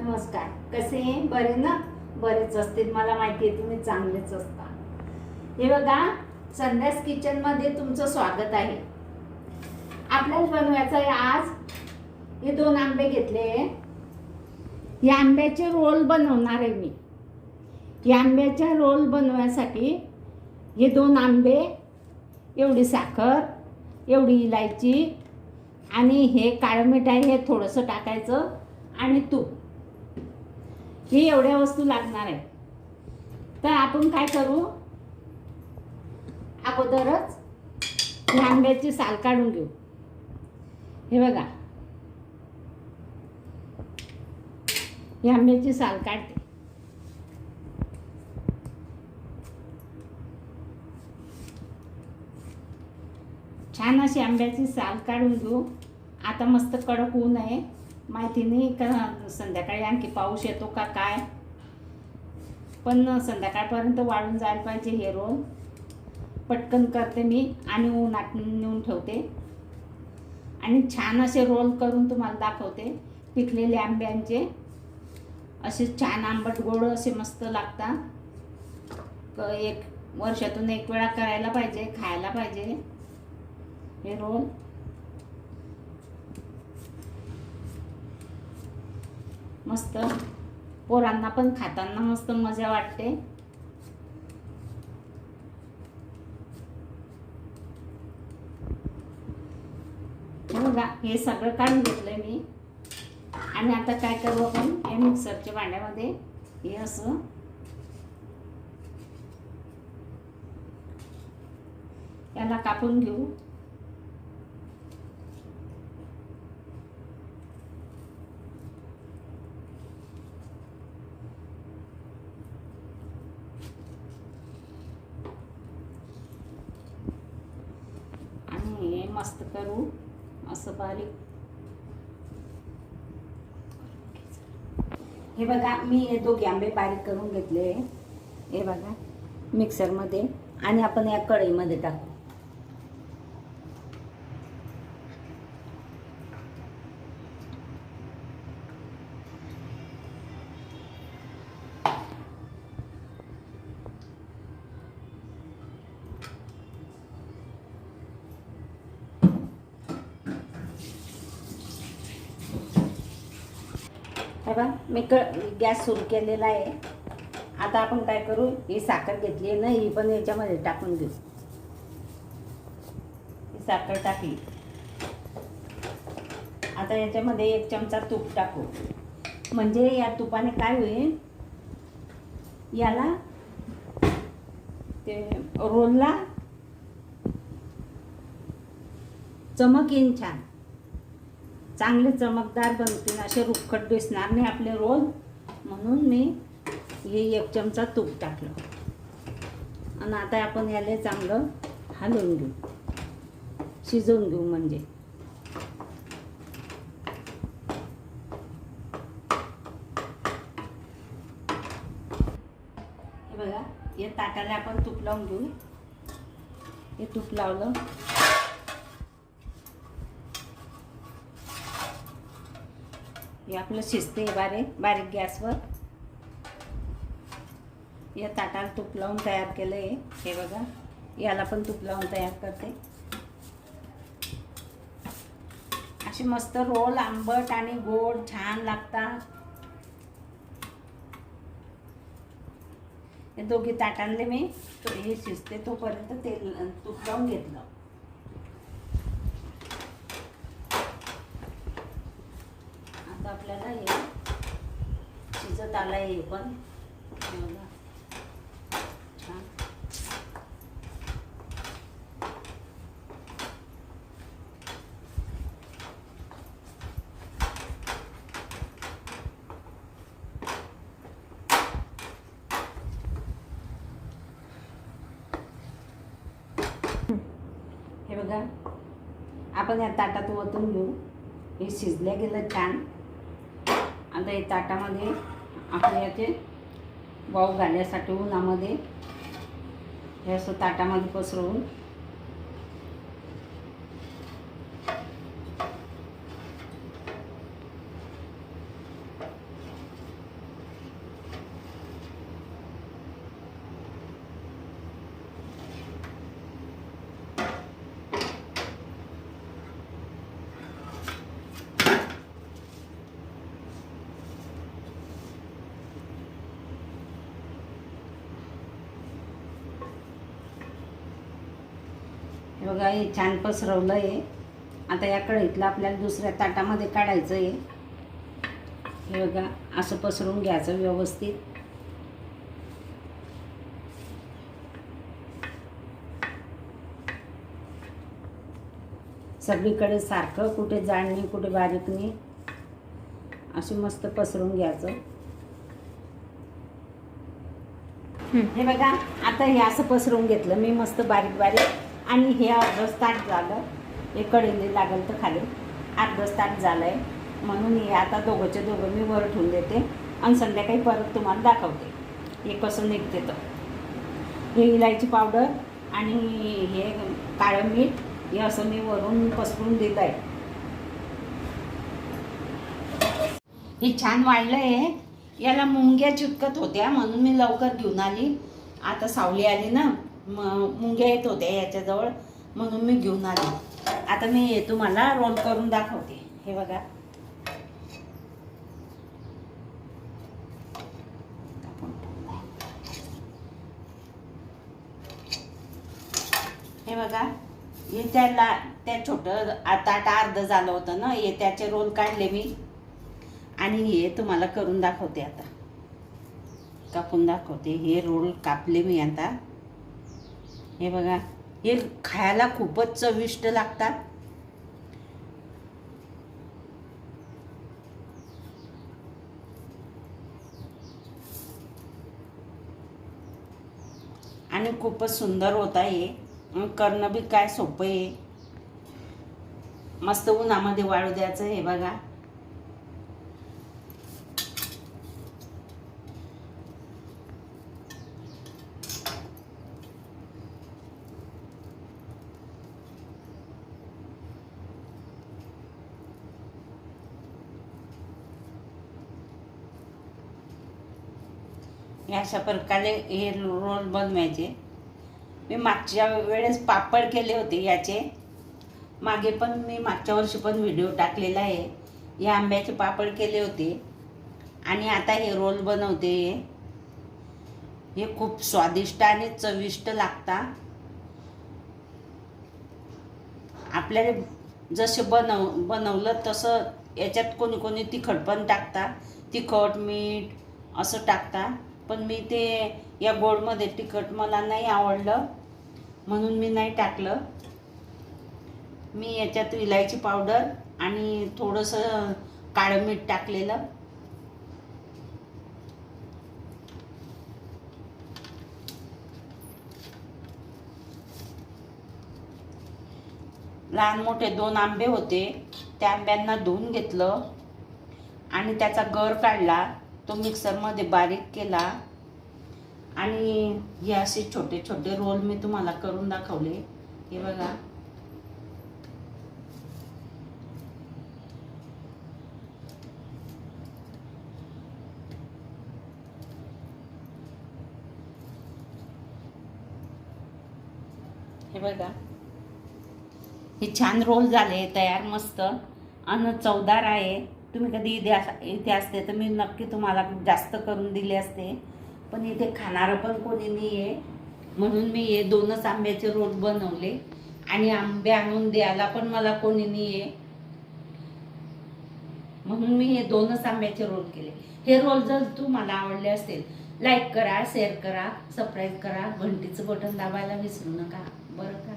नमस्कार. कसे बरे ना? बरेच असतील, मला माहिती आहे तुम्ही चांगलेच असता. हे बघा, संध्यास किचन मध्ये तुमचं स्वागत आहे. आपल्याला बनवायचं आहे आज हे 2 आंबे घेतले. या आंब्याचे रोल बनवणार आहे मी. या आंब्याच्या रोल बनवण्यासाठी हे 2 आंबे, एवढी साखर, एवढी इलायची आणि हे काळं मीठ आहे, हे थोडंसं टाकायचं आणि तूप, हे एवढ्या वस्तू लागणार आहे. तर आपण काय करू, अगोदरच ही आंब्याची साल काढून घेऊ. हे बघा, ही आंब्याची साल काढते. छान अशी आंब्याची साल काढून घेऊ. आता मस्त कडक ऊन आहे, माहिती नाही का संध्याकाळी आणखी पाऊस येतो का काय, पण संध्याकाळपर्यंत वाळून जायला पाहिजे हे रोल. पटकन करते मी आणि उन्हात नेऊन ठेवते आणि छान असे रोल करून तुम्हाला दाखवते. पिकलेले आंब्यांचे असे छान आंबट गोड असे मस्त लागतात. एक वर्षातून एक वेळा करायला पाहिजे, खायला पाहिजे हे रोल. मस्त पोरांना पण खाताना मस्त मजा वाटते. बघा, हे सगळं काढून घेतलंय मी. आणि आता काय करू आपण, हे मिक्सरच्या भांड्यामध्ये हे असं याला कापून घेऊ. हे मस्त करू असं बारीक. हे बघा, मी हे 2 आंबे बारीक करून घेतले. हे बघा मिक्सरमध्ये, आणि आपण या कढईमध्ये टाकू. हे बघा, मी गॅस सुरू केलेला आहे. आता आपण काय करू, ही साखर घेतली आहे ना, ही पण याच्यामध्ये टाकून घेऊ. ही साखर टाकली. आता याच्यामध्ये 1 चमचा तूप टाकू. म्हणजे या तुपाने काय होईल, याला ते रोलला चमक येईन, छान चांगले चमकदार बनतील, असे रुखट दिसणार नाही आपले रोल. म्हणून मी हे 1 चमचा तूप टाकलं. आणि आता आपण याला चांगलं हलवून घेऊ, शिजवून घेऊ. म्हणजे हे बघा, या ताटाला आपण तूप लावून घेऊ. हे तूप लावलं. हे आपलं शिजते बारीक गॅसवर. या ताटाला तूप लावून तयार केलं आहे. हे बघा, याला पण तूप लावून तयार करते. असे मस्त रोल आंबट आणि गोड छान लागतात. हे 2 ताटांले मी हे शिजते तोपर्यंत तेल तूप लावून घेतलं. आता आपल्याला हे शिजत आलं आहे. पण छान हे बघा, आपण या ताटात ओतून घेऊ. हे शिजल्या गेलं छान. आता या ताटामध्ये आपण याचे वाव घालण्यासाठी उन्हामध्ये हे असं ताटामध्ये पसरवून हे बघा, हे छान पसरवलं आहे. आता या कढईतलं आपल्याला दुसऱ्या ताटामध्ये काढायचं आहे. हे बघा, असं पसरून घ्यायचं व्यवस्थित. सगळीकडे सारखं, कुठे जाड नाही कुठे बारीक नाही, अशी मस्त पसरून घ्यायचं. हे बघा, आता हे असं पसरून घेतलं मी मस्त बारीक बारीक. आणि हे अर्धच ताट झालं. हे कढईने लागल तर खाली अर्धच ताट झालं आहे. म्हणून हे आता दोघंचे दोघं मी वर ठेवून देते आणि संध्याकाळी परत तुम्हाला दाखवते हे कसं निघते. तर हे इलायची पावडर आणि हे काळं मीठ हे असं मी वरून पसरून दिलं आहे. हे छान वाढलं आहे. याला मुंग्या चिटकत होत्या म्हणून मी लवकर घेऊन आली. आता सावली आली ना, मुंग्या येत होत्या याच्याजवळ म्हणून मी घेऊन आली. आता मी हे तुम्हाला रोल करून दाखवते. हे बघा, हे बघा, हे त्या छोटं ताट अर्ध झालं होतं ना, हे त्याचे रोल काढले मी आणि हे तुम्हाला करून दाखवते. आता कापून दाखवते. हे रोल कापले मी आता. हे बघा, हे खायला खूपच चविष्ट लागतात. आणि खूपच सुंदर होत आहे. करणं बी काय सोपं आहे. मस्त उन्हामध्ये वाळू द्यायचं. हे बघा, अशा प्रकारे हे रोल बनवायचे. मी मागच्या वेळेस पापड केले होते याचे. मागे पण मी मागच्या वर्षी पण व्हिडिओ टाकलेला आहे. या आंब्याचे पापड केले होते आणि आता हे रोल बनवते. हे खूप स्वादिष्ट आणि चविष्ट लागतात. आपल्याला जसे बनवलं तसं याच्यात कोणी कोणी तिखट पण टाकतात. तिखट मीठ असं टाकतात. पण मी ते या गोडमध्ये तिखट मला नाही आवडलं म्हणून मी नाही टाकलं. मी याच्यात इलायची पावडर आणि थोडंसं काळं मीठ टाकलेलं. लहान मोठे 2 आंबे होते. त्या आंब्यांना धुवून घेतलं आणि त्याचा गर काढला. तो मिक्सरमध्ये बारीक केला आणि हे असे छोटे छोटे रोल मी तुम्हाला करून दाखवले. हे बघा, हे बघा, हे छान रोल झाले तयार मस्त आणि चवदार आहे. तुम्ही कधी इथे असते तर मी नक्की तुम्हाला जास्त करून दिले असते. पण इथे खाणारं पण कोणी नाही आहे म्हणून मी हे 2च आंब्याचे रोल बनवले. आणि आंबे आणून द्यायला पण मला कोणी नाही आहे म्हणून मी हे 2च आंब्याचे रोल केले. हे रोल जर तुम्हाला आवडले असतील, लाईक करा, शेअर करा, सबस्क्राईब करा, घंटीचं बटन दाबायला विसरू नका बरं का.